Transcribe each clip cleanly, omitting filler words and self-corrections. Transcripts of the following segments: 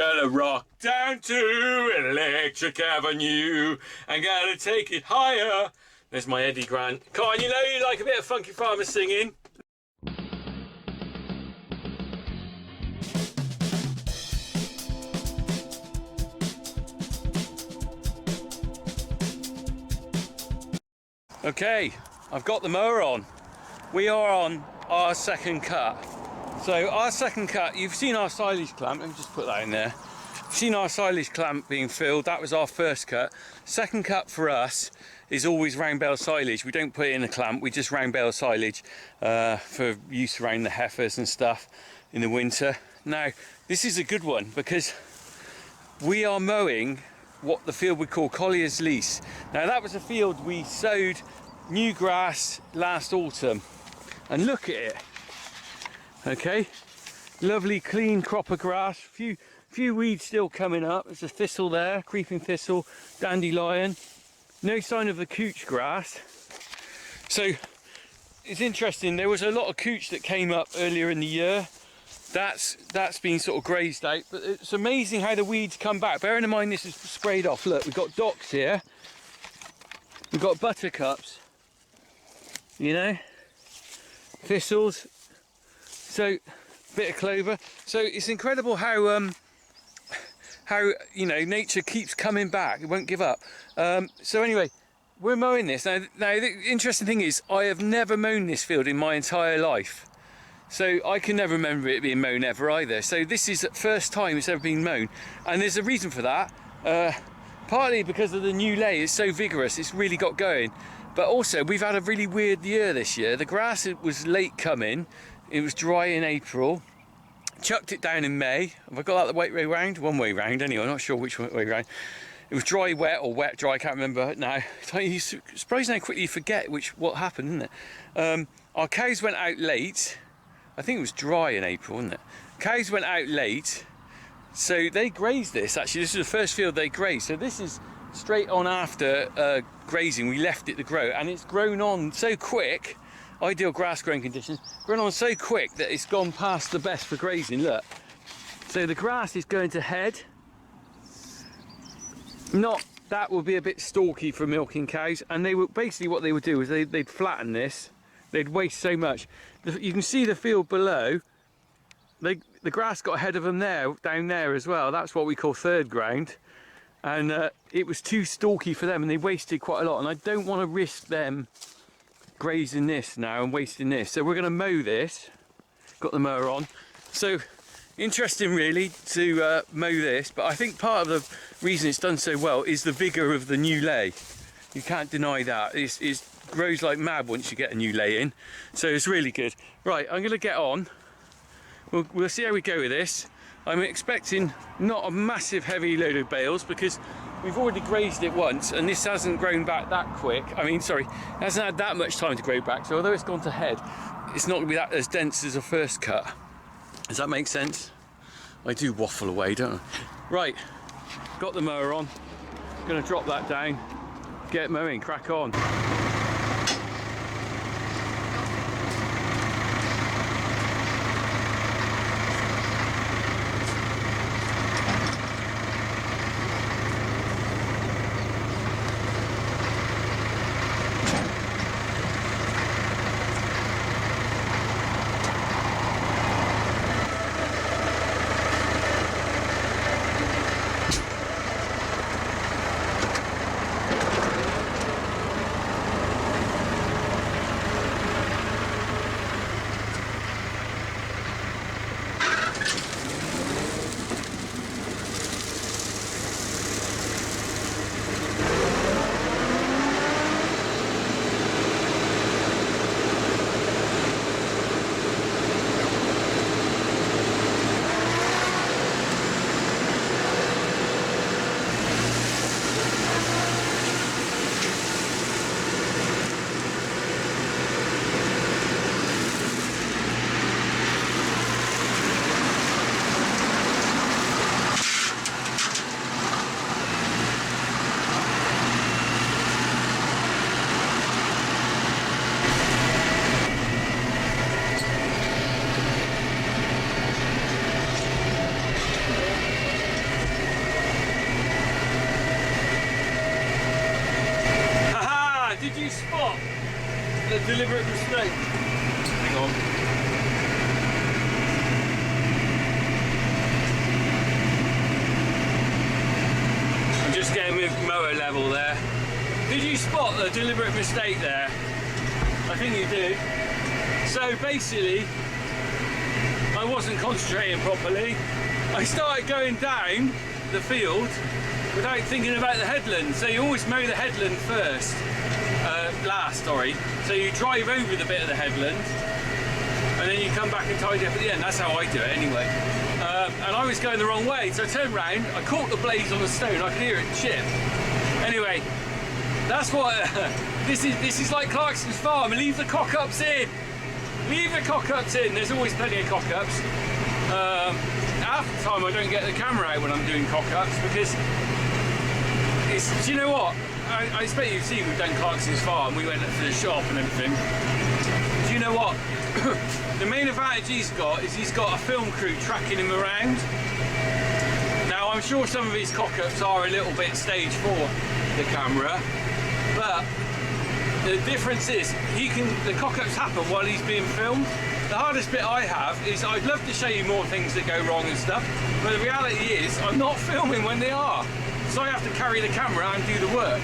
Gonna rock down to Electric Avenue and gonna take it higher. There's my Eddie Grant. Come on, you know you like a bit of Funky Farmer singing. Okay, I've got the mower on. We are on our second cut. So our second cut, you've seen our silage clamp, let me just put that in there. You've seen our silage clamp being filled, that was our first cut. Second cut for us is always round bale silage. We don't put it in a clamp, we just round bale silage for use around the heifers and stuff in the winter. Now, this is a good one because we are mowing what the field we call Collier's Lease. Now that was a field we sowed new grass last autumn, and look at it. Okay, lovely clean crop of grass, few weeds still coming up. There's a thistle there, creeping thistle, dandelion, no sign of the couch grass. So it's interesting, there was a lot of couch that came up earlier in the year. That's been sort of grazed out, but it's amazing how the weeds come back. Bearing in mind this is sprayed off. Look, we've got docks here, we've got buttercups, you know, thistles, so bit of clover. So it's incredible how you know, nature keeps coming back, it won't give up. So anyway, we're mowing this now. The interesting thing is I have never mown this field in my entire life. So I can never remember it being mown ever either. So this is the first time it's ever been mown. And there's a reason for that. Partly because of the new lay, it's so vigorous, it's really got going. But also we've had a really weird year this year. The grass was late coming, it was dry in April. Chucked it down in May. Have I got that the right way round? One way round anyway, I'm not sure which way round. It was dry, wet, or wet, dry, I can't remember now. It's surprising how quickly you forget what happened, isn't it? Our cows went out late. I think it was dry in April, wasn't it? Cows went out late, so they grazed this. Actually, this is the first field they grazed. So this is straight on after grazing. We left it to grow, and it's grown on so quick. Ideal grass growing conditions. Grown on so quick that it's gone past the best for grazing. Look. So the grass is going to head. That would be a bit stalky for milking cows, and they would basically what they would do is they'd flatten this. They'd waste so much. You can see the field below. The grass got ahead of them there, down there as well. That's what we call third ground. And it was too stalky for them, and they wasted quite a lot. And I don't want to risk them grazing this now and wasting this. So we're going to mow this. Got the mower on. So interesting really to mow this. But I think part of the reason it's done so well is the vigour of the new lay. You can't deny that. It grows like mad once you get a new lay in, so it's really good. Right, I'm going to get on. We'll see how we go with this. I'm expecting not a massive heavy load of bales because we've already grazed it once and this hasn't grown back that quick. I mean, sorry, it hasn't had that much time to grow back, so although it's gone to head, it's not going to be that as dense as a first cut. Does that make sense? I do waffle away, don't I? Right, got the mower on. Going to drop that down, get mowing, crack on. the deliberate mistake. Hang on. I'm just getting my mower level there. Did you spot the deliberate mistake there? I think you did. So basically, I wasn't concentrating properly. I started going down the field without thinking about the headland. So you always mow the headland first. Last, sorry. So you drive over the bit of the headland and then you come back and tidy up at the end. That's how I do it anyway. And I was going the wrong way, so I turned round, I caught the blaze on the stone, I could hear it chip. Anyway, that's what, this is like Clarkson's farm. Leave the cock-ups in. Leave the cock-ups in. There's always plenty of cock-ups. Half the time I don't get the camera out when I'm doing cock-ups because it's, do you know what? I expect you've seen we've done Clarkson's farm. We went to the shop and everything. Do you know what? The main advantage he's got is he's got a film crew tracking him around. Now I'm sure some of his cock-ups are a little bit stage 4 the camera, but the difference is the cock-ups happen while he's being filmed. The hardest bit I have is I'd love to show you more things that go wrong and stuff, but the reality is I'm not filming when they are. So I have to carry the camera and do the work.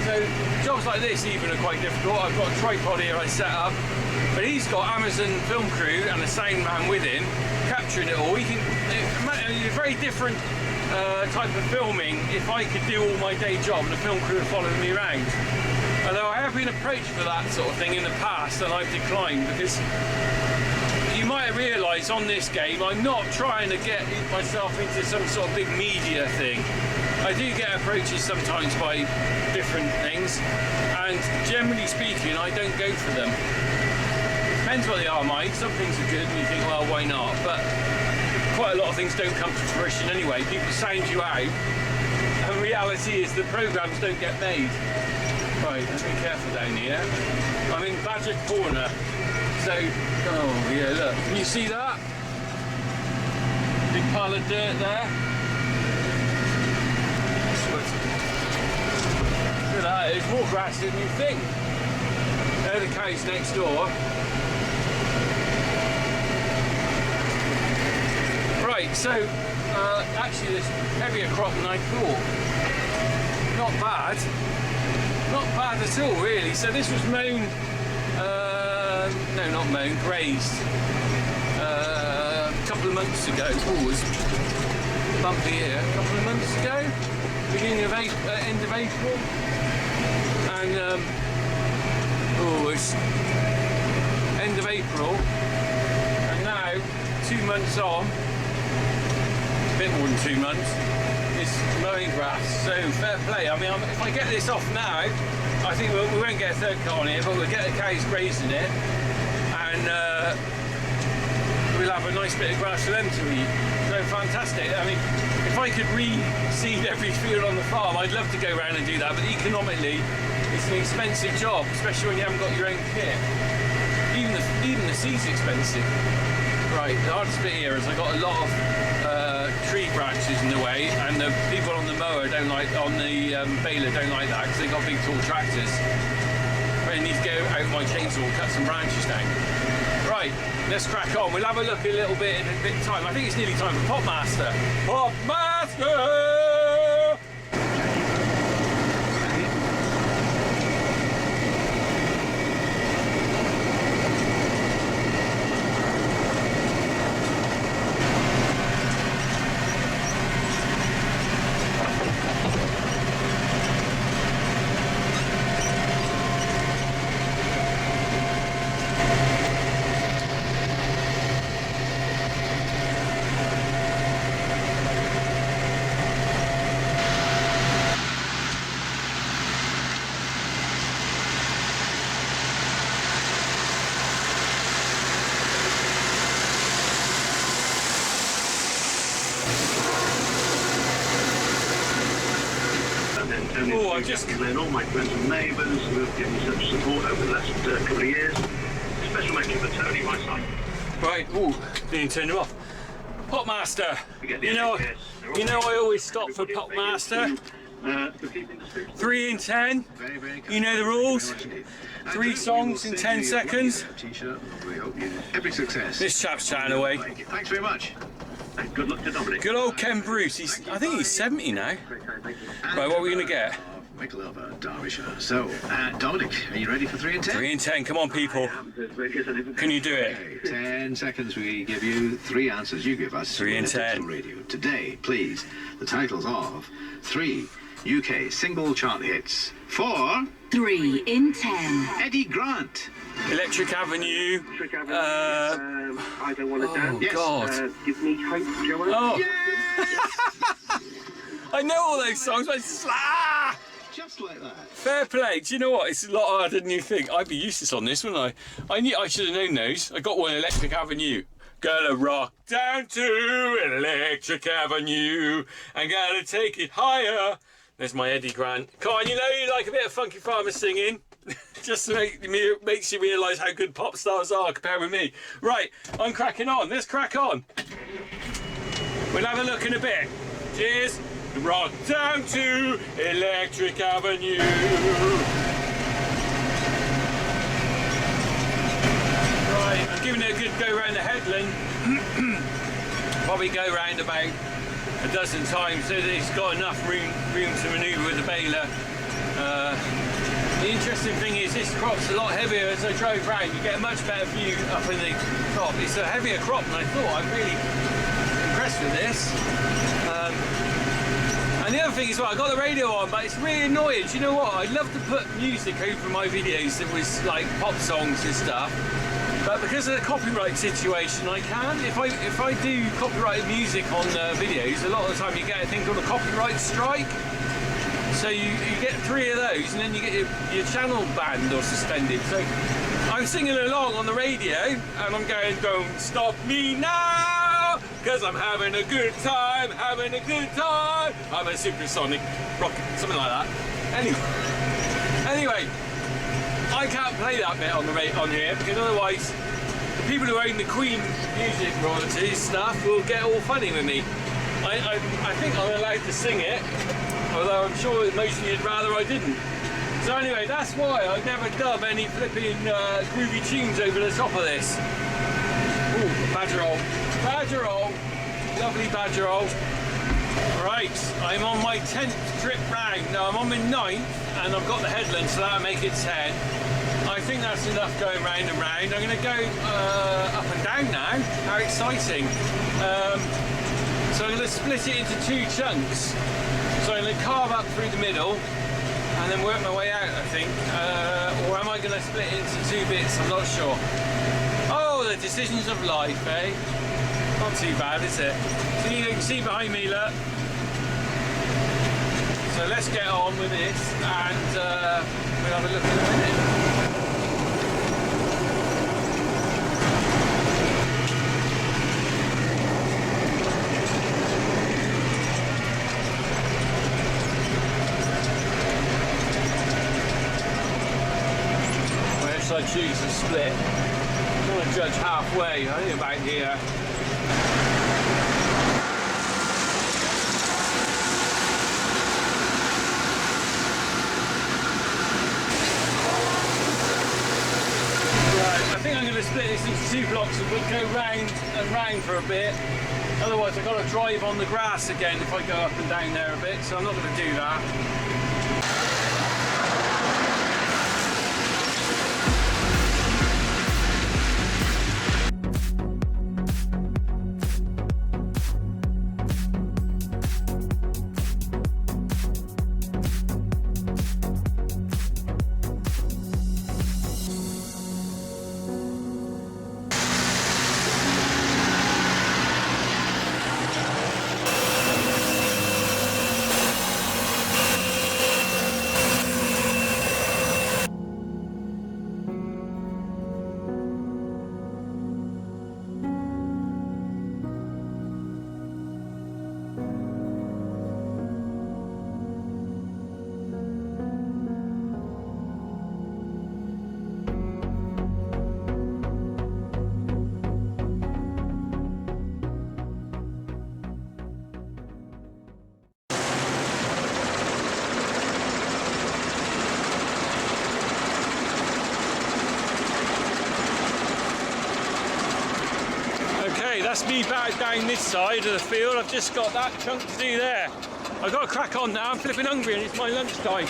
So jobs like this even are quite difficult. I've got a tripod here I set up, but he's got Amazon film crew and a sound man with him capturing it all. It's a very different type of filming if I could do all my day job and the film crew are following me around. Although I have been approached for that sort of thing in the past and I've declined because you might have realised on this game I'm not trying to get myself into some sort of big media thing. I do get approaches sometimes by different things and generally speaking I don't go for them. Depends what they are, Mike. Some things are good and you think, well, why not? But quite a lot of things don't come to fruition anyway. People sound you out and the reality is the programmes don't get made. Right, let's be careful down here. I'm in Badger Corner. So, oh yeah, look, can you see that? Big pile of dirt there. Look at that, there's more grass than you think. There are the cows next door. Right, so actually there's heavier crop than I thought. Not bad. Not bad at all really. So this was mown, no not mown, grazed a couple of months ago. Oh, it was bumpy here. A couple of months ago, beginning of April, end of April. And oh, it's end of April. And now, 2 months on, a bit more than 2 months, it's mowing grass, so fair play. I mean, if I get this off now, I think we won't get a third cut on here, but we'll get the cows grazing it, and we'll have a nice bit of grass for them to eat. So fantastic. I mean, if I could reseed every field on the farm, I'd love to go around and do that, but economically, it's an expensive job, especially when you haven't got your own kit. Even the seed's expensive. Right, the hardest bit here is I got a lot of tree branches in the way, and the people on the mower don't like, on the baler don't like that because they've got big tall tractors. I need to go out with my chainsaw and cut some branches down. Right, let's crack on. We'll have a look a little bit in a bit of time. I think it's nearly time for PopMaster. PopMaster! Oh, I just and all my friends and neighbours who have given me such support over the last couple of years. Special mention for Tony, my son. Right, oh, didn't turn him off. PopMaster. You know I always stop for PopMaster. For keeping the streets. 3 in 10. Very, very kind. You know the rules. Very much indeed. 3 songs in 10 seconds. T-shirt. We hope you every success. This chap's chatting away. Thanks very much. And good luck to Dominic. Good old Ken Bruce. I think he's 70 now. Right, what are we going to get? Michael over Derbyshire. So, Dominic, are you ready for 3 in 10? 3 in 10. Come on, people. Can you do it? Okay, 10 seconds. We give you 3 answers. You give us 3 in Digital 10. Radio. Today, please, the titles of 3 UK single chart hits for 3 in 10. Eddie Grant. Electric Avenue. I don't want to dance. Yes. God. Give me hope, Joanne. Oh. I know all those songs, but it's Just like that. fair play. Do you know what? It's a lot harder than you think. I'd be useless on this, wouldn't I? I should have known those. I got one, Electric Avenue. Gonna rock down to Electric Avenue and gonna take it higher. There's my Eddie Grant. Come on, you know you like a bit of Funky Farmer singing. Just to makes you realise how good pop stars are compared with me. Right, I'm cracking on. Let's crack on. We'll have a look in a bit. Cheers. Rock down to Electric Avenue. Right, I'm giving it a good go round the headland. Probably go round about a dozen times so that it's got enough room to manoeuvre with the baler. The interesting thing is this crop's a lot heavier as I drove round. You get a much better view up in the crop. It's a heavier crop than I thought. I'm really impressed with this. And the other thing as well, I got the radio on, but it's really annoying. Do you know what? I'd love to put music over my videos that was like pop songs and stuff. But because of the copyright situation, I can't. If I do copyrighted music on videos, a lot of the time you get a thing called a copyright strike. So you get 3 of those, and then you get your channel banned or suspended. So I'm singing along on the radio, and I'm going, "Don't stop me now, because I'm having a good time, having a good time. I'm a supersonic rocket," something like that. Anyway. I can't play that bit on here because otherwise the people who own the Queen music royalties stuff will get all funny with me. I think I'm allowed to sing it, although I'm sure most of you'd rather I didn't. So anyway, that's why I never dub any flipping groovy tunes over the top of this. Ooh, badgerole, lovely badgerole. Right, I'm on my 10th trip round. Now I'm on my 9th and I've got the headland, so that'll make it 10. I think that's enough going round and round. I'm going to go up and down now. How exciting. So I'm going to split it into 2 chunks. So I'm going to carve up through the middle and then work my way out, I think. Or am I going to split it into 2 bits? I'm not sure. Oh, the decisions of life, eh? Not too bad, is it? So you can see behind me, look. So let's get on with this and we'll have a look in a minute. Where should I choose to split? I don't want to judge halfway, I think about here. I think I'm going to split this into 2 blocks and we'll go round and round for a bit. Otherwise I've got to drive on the grass again if I go up and down there a bit, so I'm not going to do that. That's me back down this side of the field. I've just got that chunk to do there. I've got to crack on now. I'm flipping hungry and it's my lunchtime.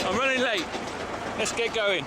I'm running late. Let's get going.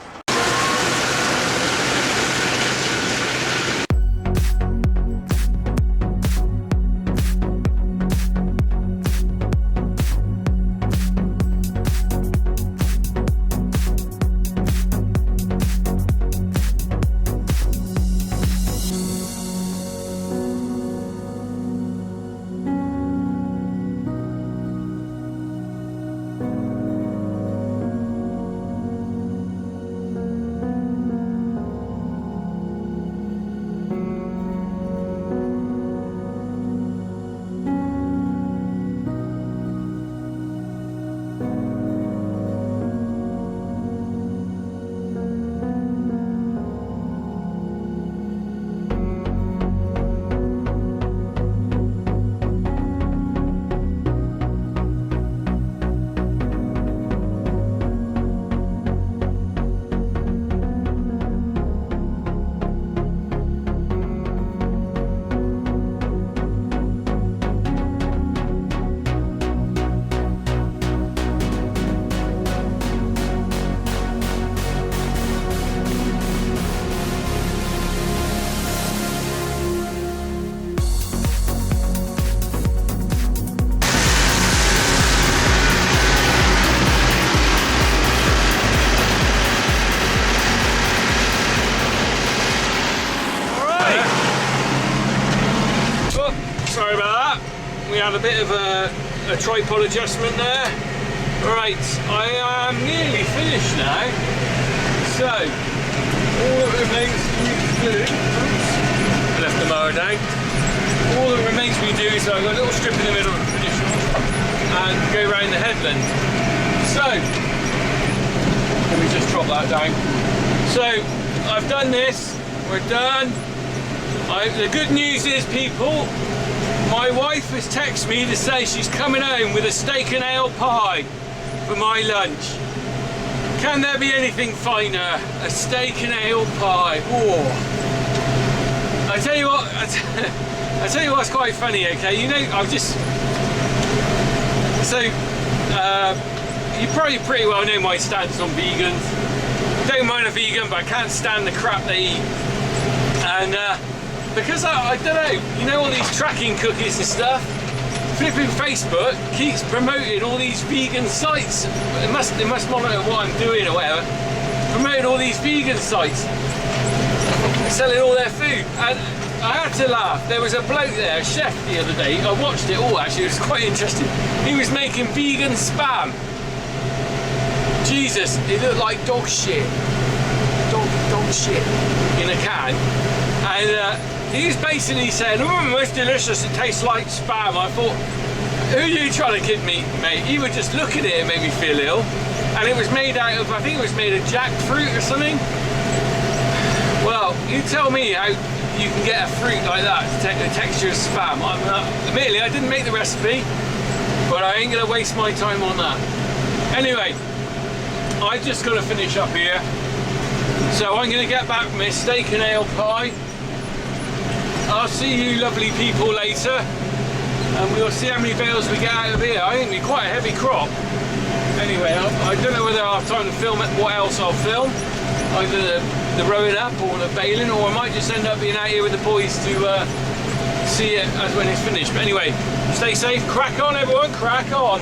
Sorry about that. We had a bit of a tripod adjustment there. Right, I am nearly finished now. So, all that remains for me to do, oops, I left the mower down. All that remains for me to do is I've got a little strip in the middle to finish off and go around the headland. So, let me just drop that down. So, I've done this, we're done. The good news is, people, my wife has texted me to say she's coming home with a steak and ale pie for my lunch. Can there be anything finer? A steak and ale pie. Oh. I tell you what, I tell you what's quite funny, okay? You know, I've just... So, you probably pretty well know my stance on vegans. Don't mind a vegan, but I can't stand the crap they eat. And, because I don't know, you know, all these tracking cookies and stuff, flipping Facebook keeps promoting all these vegan sites. It must monitor what I'm doing or whatever. Promoting all these vegan sites, selling all their food. And I had to laugh. There was a bloke there, a chef, the other day. I watched it all actually. It was quite interesting. He was making vegan spam. Jesus, it looked like dog shit. Dog shit in a can. And he was basically saying, oh, it's delicious, it tastes like spam. I thought, who are you trying to kid me, mate? He would just look at it and make me feel ill. And it was made out of, I think it was made of jackfruit or something. Well, you tell me how you can get a fruit like that to take the texture of spam. Admittedly, I didn't make the recipe, but I ain't gonna waste my time on that. Anyway, I just gotta finish up here. So I'm gonna get back my steak and ale pie. I'll see you lovely people later, and we'll see how many bales we get out of here. I think it'll be quite a heavy crop. Anyway, I don't know whether I'll have time to film it, what else I'll film. Either the rowing up or the baling, or I might just end up being out here with the boys to see it as when it's finished. But anyway, stay safe, crack on everyone, crack on.